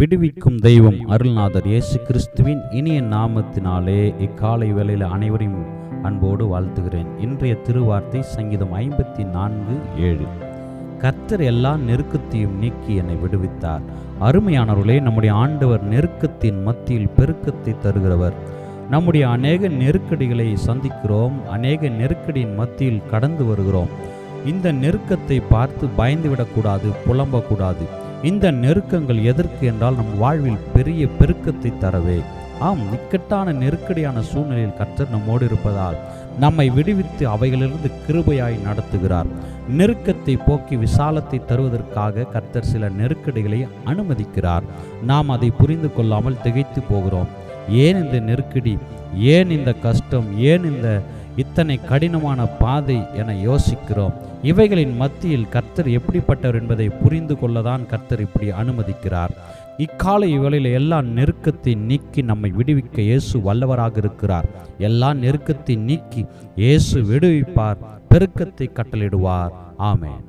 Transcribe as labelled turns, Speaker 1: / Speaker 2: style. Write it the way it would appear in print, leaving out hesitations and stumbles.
Speaker 1: விடுவிக்கும் தெய்வம் அருள்நாதர் இயேசு கிறிஸ்துவின் இனிய நாமத்தினாலே இக்காலை வேளையில் அனைவரையும் அன்போடு வாழ்த்துகிறேன். இன்றைய திருவார்த்தை சங்கீதம் 54:7. கர்த்தர் எல்லா நெருக்கத்தையும் நீக்கி என்னை விடுவித்தார். அருமையானவர்களே, நம்முடைய ஆண்டவர் நெருக்கத்தின் மத்தியில் பெருக்கத்தை தருகிறவர். நம்முடைய அநேக நெருக்கடிகளை சந்திக்கிறோம், அநேக நெருக்கடியின் மத்தியில் கடந்து வருகிறோம். இந்த நெருக்கத்தை பார்த்து பயந்துவிடக்கூடாது, புலம்பக்கூடாது. இந்த நெருக்கங்கள் எதற்கு என்றால் நம் வாழ்வில் பெரிய பெருக்கத்தை தரவே. இக்கட்டான நெருக்கடியான சூழ்நிலையில் கர்த்தர் நம்மோடு இருப்பதால் நம்மை விடுவித்து அவைகளிலிருந்து கிருபையாய் நடத்துகிறார். நெருக்கத்தை போக்கி விசாலத்தை தருவதற்காக கர்த்தர் சில நெருக்கடிகளை அனுமதிக்கிறார். நாம் அதை புரிந்து கொள்ளாமல் திகைத்து போகிறோம். ஏன் இந்த நெருக்கடி, ஏன் இந்த கஷ்டம், ஏன் இத்தனை கடினமான பாதை என யோசிக்கிறோம். இவைகளின் மத்தியில் கர்த்தர் எப்படிப்பட்டவர் என்பதை புரிந்து கொள்ளதான் கர்த்தர் இப்படி அனுமதிக்கிறார். இக்காலை வேளையில் எல்லா நெருக்கத்தை நீக்கி நம்மை விடுவிக்க இயேசு வல்லவராக இருக்கிறார். எல்லா நெருக்கத்தை நீக்கி இயேசு விடுவிப்பார், பெருக்கத்தை கட்டளிடுவார். ஆமென்.